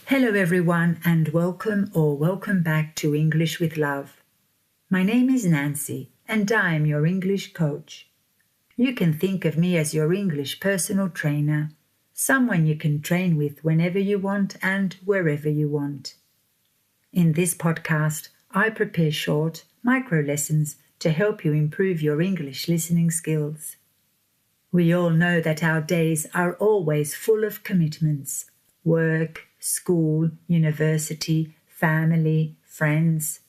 Hello everyone and welcome back to English with Love. My name is Nancy and I am your English coach. You can think of me as your English personal trainer, someone you can train with whenever you want and wherever you want. In this podcast, I prepare short, micro lessons to help you improve your English listening skills. We all know that our days are always full of commitments: work, school, university, family, friends.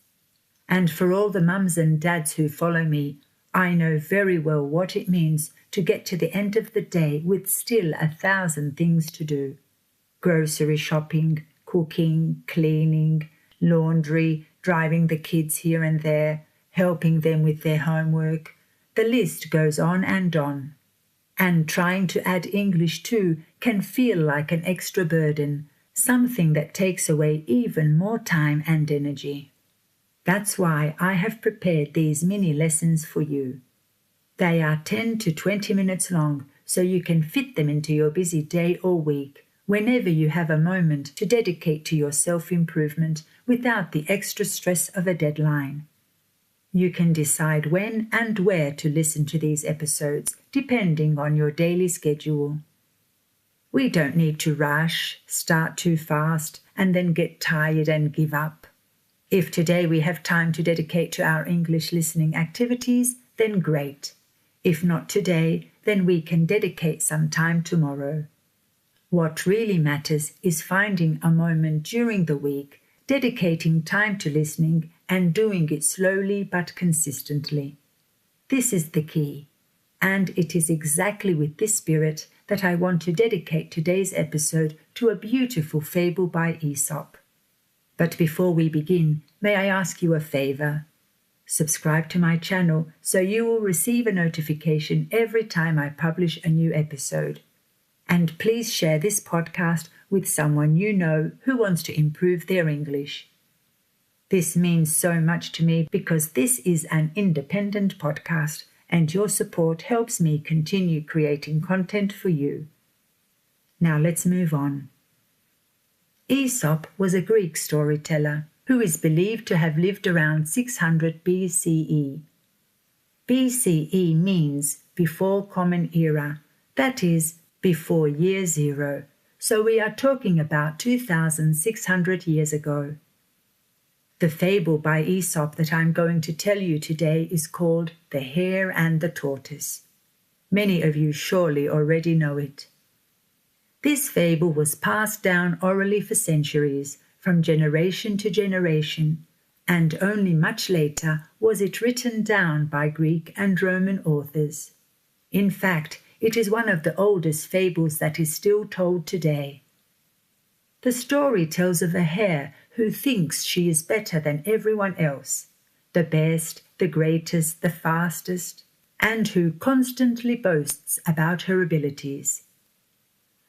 And for all the mums and dads who follow me, I know very well what it means to get to the end of the day with still 1,000 things to do. Grocery shopping, cooking, cleaning, laundry, driving the kids here and there, helping them with their homework. The list goes on and on. And trying to add English too can feel like an extra burden, something that takes away even more time and energy. That's why I have prepared these mini lessons for you. They are 10 to 20 minutes long, so you can fit them into your busy day or week, whenever you have a moment to dedicate to your self-improvement without the extra stress of a deadline. You can decide when and where to listen to these episodes, depending on your daily schedule. We don't need to rush, start too fast, and then get tired and give up. If today we have time to dedicate to our English listening activities, then great. If not today, then we can dedicate some time tomorrow. What really matters is finding a moment during the week, dedicating time to listening and doing it slowly but consistently. This is the key, and it is exactly with this spirit that I want to dedicate today's episode to a beautiful fable by Aesop. But before we begin, may I ask you a favor? Subscribe to my channel so you will receive a notification every time I publish a new episode. And please share this podcast with someone you know who wants to improve their English. This means so much to me because this is an independent podcast and your support helps me continue creating content for you. Now let's move on. Aesop was a Greek storyteller who is believed to have lived around 600 BCE. BCE means before Common Era, that is, before year zero, so we are talking about 2,600 years ago. The fable by Aesop that I'm going to tell you today is called The Hare and the Tortoise. Many of you surely already know it. This fable was passed down orally for centuries, from generation to generation, and only much later was it written down by Greek and Roman authors. In fact, it is one of the oldest fables that is still told today. The story tells of a hare who thinks she is better than everyone else, the best, the greatest, the fastest, and who constantly boasts about her abilities.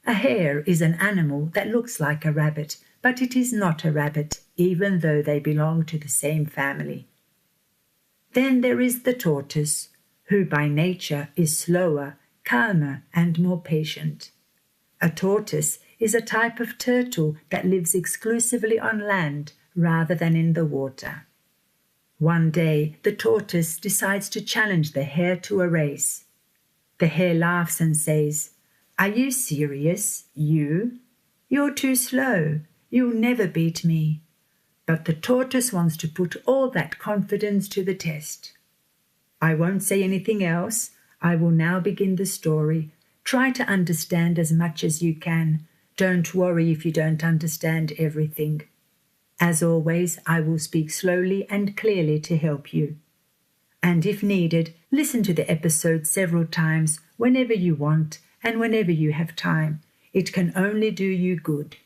A hare is an animal that looks like a rabbit, but it is not a rabbit, even though they belong to the same family. Then there is the tortoise, who by nature is slower, calmer, and more patient. A tortoise is a type of turtle that lives exclusively on land rather than in the water. One day, the tortoise decides to challenge the hare to a race. The hare laughs and says, "Are you serious, you? You're too slow. You'll never beat me." But the tortoise wants to put all that confidence to the test. I won't say anything else. I will now begin the story. Try to understand as much as you can. Don't worry if you don't understand everything. As always, I will speak slowly and clearly to help you. And if needed, listen to the episode several times whenever you want and whenever you have time. It can only do you good.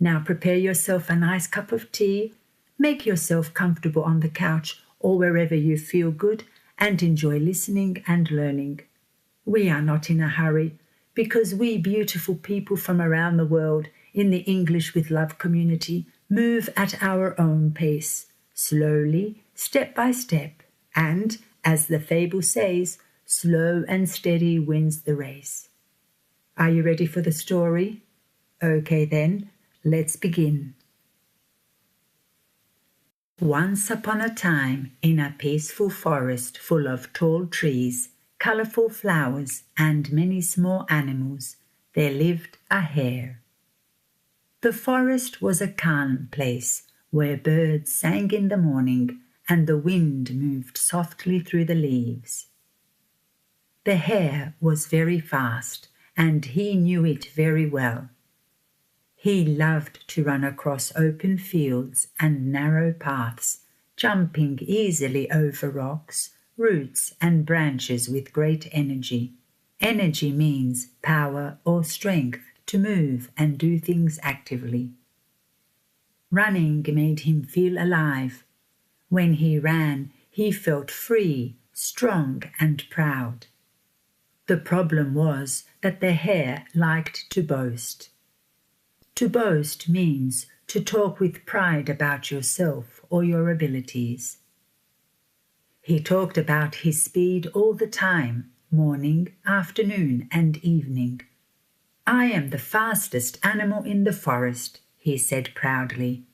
Now prepare yourself a nice cup of tea, make yourself comfortable on the couch or wherever you feel good, and enjoy listening and learning. We are not in a hurry, because we beautiful people from around the world in the English with Love community move at our own pace, slowly, step by step, and, as the fable says, slow and steady wins the race. Are you ready for the story? Okay then, let's begin. Once upon a time, in a peaceful forest full of tall trees, colorful flowers, and many small animals, there lived a hare. The forest was a calm place where birds sang in the morning and the wind moved softly through the leaves. The hare was very fast, and he knew it very well. He loved to run across open fields and narrow paths, jumping easily over rocks, roots, and branches with great energy. Energy means power or strength to move and do things actively. Running made him feel alive. When he ran, he felt free, strong, and proud. The problem was that the hare liked to boast. To boast means to talk with pride about yourself or your abilities. He talked about his speed all the time, morning, afternoon, and evening. "I am the fastest animal in the forest," he said proudly.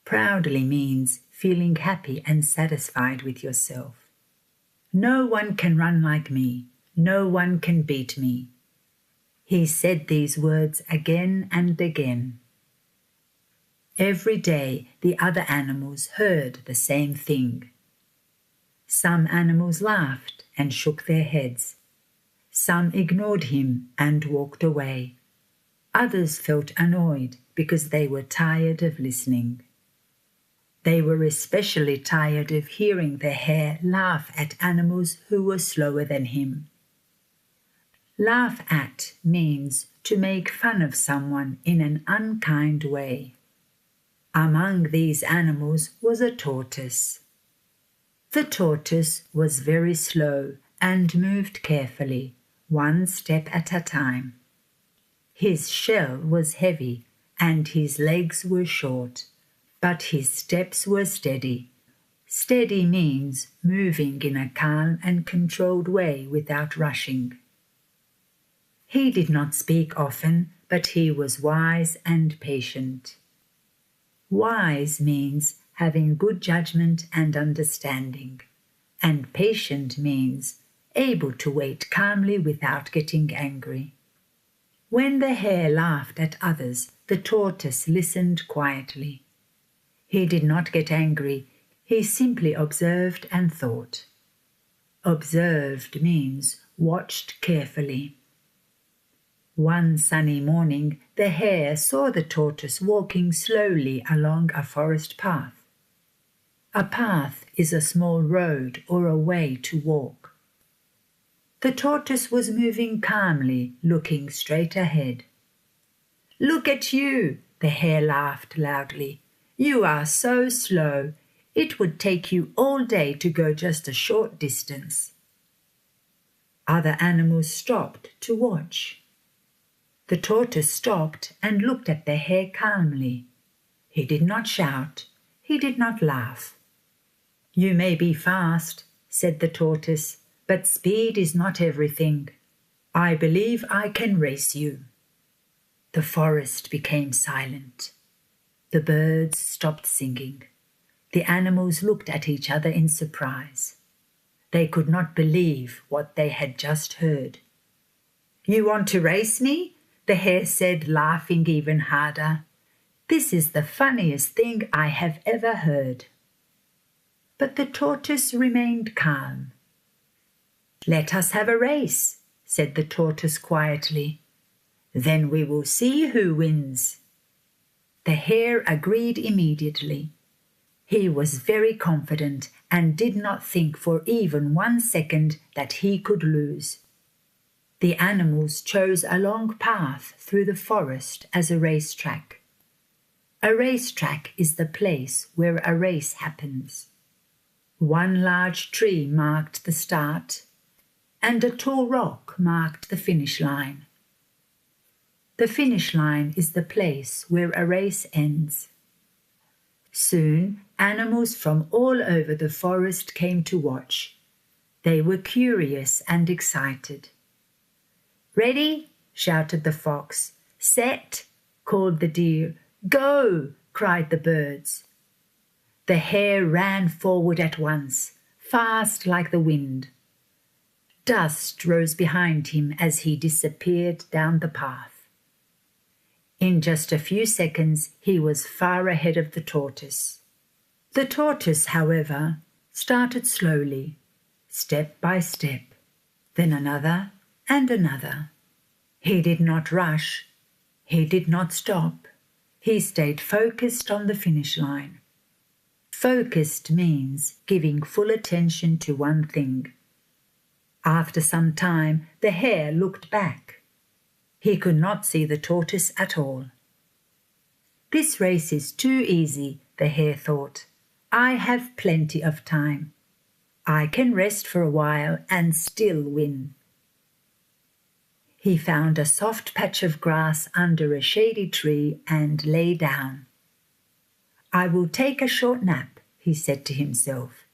Proudly means feeling happy and satisfied with yourself. "No one can run like me. No one can beat me." He said these words again and again. Every day the other animals heard the same thing. Some animals laughed and shook their heads. Some ignored him and walked away. Others felt annoyed because they were tired of listening. They were especially tired of hearing the hare laugh at animals who were slower than him. Laugh at means to make fun of someone in an unkind way. Among these animals was a tortoise. The tortoise was very slow and moved carefully, one step at a time. His shell was heavy and his legs were short, but his steps were steady. Steady means moving in a calm and controlled way without rushing. He did not speak often, but he was wise and patient. Wise means having good judgment and understanding, and patient means able to wait calmly without getting angry. When the hare laughed at others, the tortoise listened quietly. He did not get angry, he simply observed and thought. Observed means watched carefully. One sunny morning, the hare saw the tortoise walking slowly along a forest path. A path is a small road or a way to walk. The tortoise was moving calmly, looking straight ahead. "Look at you," the hare laughed loudly. "You are so slow. It would take you all day to go just a short distance." Other animals stopped to watch. The tortoise stopped and looked at the hare calmly. He did not shout. He did not laugh. "You may be fast," said the tortoise, "but speed is not everything. I believe I can race you." The forest became silent. The birds stopped singing. The animals looked at each other in surprise. They could not believe what they had just heard. "You want to race me?" the hare said, laughing even harder. "This is the funniest thing I have ever heard." But the tortoise remained calm. "Let us have a race," said the tortoise quietly. "Then we will see who wins." The hare agreed immediately. He was very confident and did not think for even 1 second that he could lose. The animals chose a long path through the forest as a racetrack. A racetrack is the place where a race happens. One large tree marked the start, and a tall rock marked the finish line. The finish line is the place where a race ends. Soon, animals from all over the forest came to watch. They were curious and excited. "Ready?" shouted the fox. "Set, called the deer. Go! cried the birds. The hare ran forward at once, fast like the wind. Dust rose behind him as he disappeared down the path. In just a few seconds he was far ahead of the tortoise. The tortoise, however, started slowly, step by step, then another and another. He did not rush. He did not stop. He stayed focused on the finish line. Focused means giving full attention to one thing. After some time, the hare looked back. He could not see the tortoise at all. This race is too easy, the hare thought. I have plenty of time. I can rest for a while and still win. He found a soft patch of grass under a shady tree and lay down. I will take a short nap, he said to himself.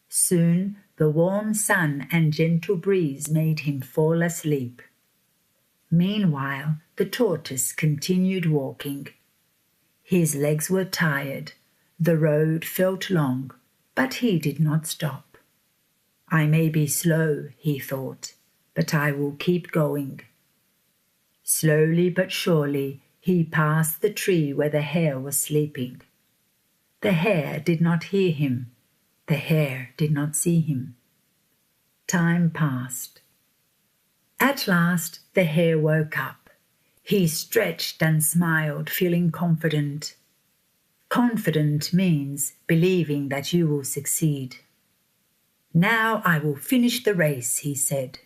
Soon the warm sun and gentle breeze made him fall asleep. Meanwhile, the tortoise continued walking. His legs were tired. The road felt long, but he did not stop. I may be slow, he thought, but I will keep going. Slowly but surely he passed the tree where the hare was sleeping. The hare did not hear him. The hare did not see him. Time passed. At last the hare woke up. He stretched and smiled, feeling confident. Confident means believing that you will succeed. Now I will finish the race, he said.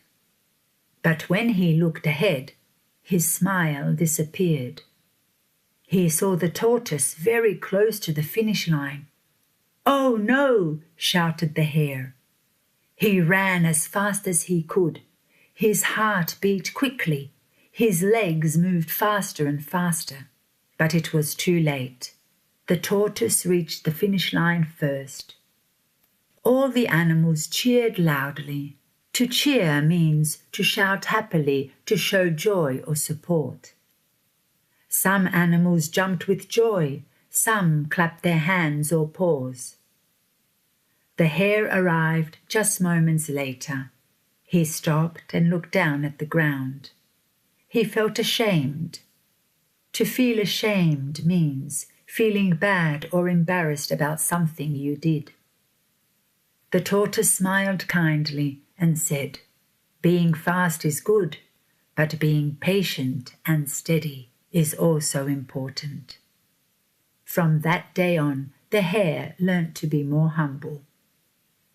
But when he looked ahead, his smile disappeared. He saw the tortoise very close to the finish line. Oh no! shouted the hare. He ran as fast as he could. His heart beat quickly. His legs moved faster and faster. But it was too late. The tortoise reached the finish line first. All the animals cheered loudly. To cheer means to shout happily, to show joy or support. Some animals jumped with joy, some clapped their hands or paws. The hare arrived just moments later. He stopped and looked down at the ground. He felt ashamed. To feel ashamed means feeling bad or embarrassed about something you did. The tortoise smiled kindly and said, being fast is good, but being patient and steady is also important. From that day on, the hare learnt to be more humble.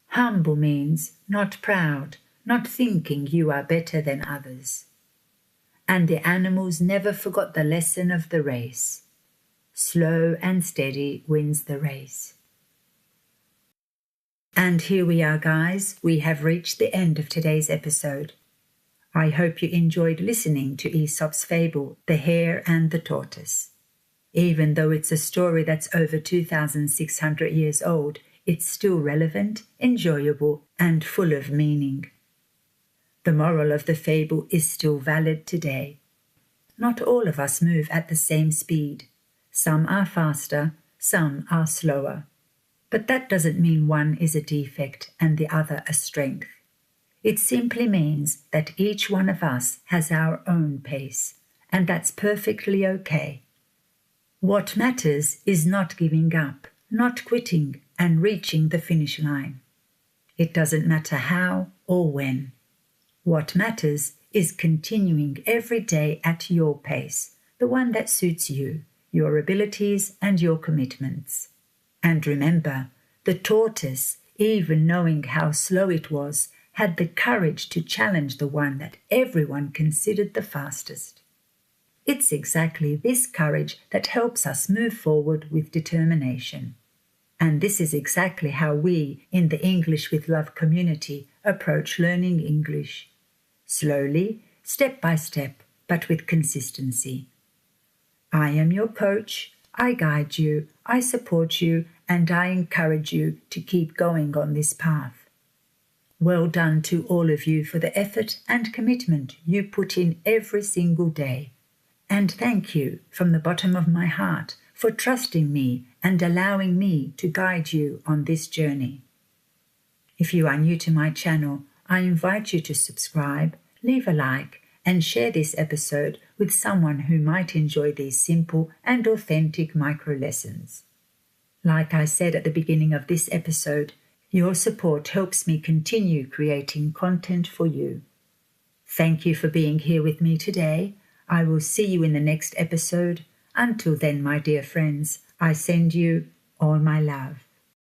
Humble means not proud, not thinking you are better than others. And the animals never forgot the lesson of the race. Slow and steady wins the race. And here we are, guys. We have reached the end of today's episode. I hope you enjoyed listening to Aesop's fable, The Hare and the Tortoise. Even though it's a story that's over 2,600 years old, it's still relevant, enjoyable, and full of meaning. The moral of the fable is still valid today. Not all of us move at the same speed. Some are faster, some are slower. But that doesn't mean one is a defect and the other a strength. It simply means that each one of us has our own pace, and that's perfectly okay. What matters is not giving up, not quitting, and reaching the finish line. It doesn't matter how or when. What matters is continuing every day at your pace, the one that suits you, your abilities and your commitments. And remember, the tortoise, even knowing how slow it was, had the courage to challenge the one that everyone considered the fastest. It's exactly this courage that helps us move forward with determination. And this is exactly how we in the English with Love community approach learning English. Slowly, step by step, but with consistency. I am your coach. I guide you, I support you, and I encourage you to keep going on this path. Well done to all of you for the effort and commitment you put in every single day. And thank you from the bottom of my heart for trusting me and allowing me to guide you on this journey. If you are new to my channel, I invite you to subscribe, leave a like, and share this episode with someone who might enjoy these simple and authentic micro lessons. Like I said at the beginning of this episode, your support helps me continue creating content for you. Thank you for being here with me today. I will see you in the next episode. Until then, my dear friends, I send you all my love.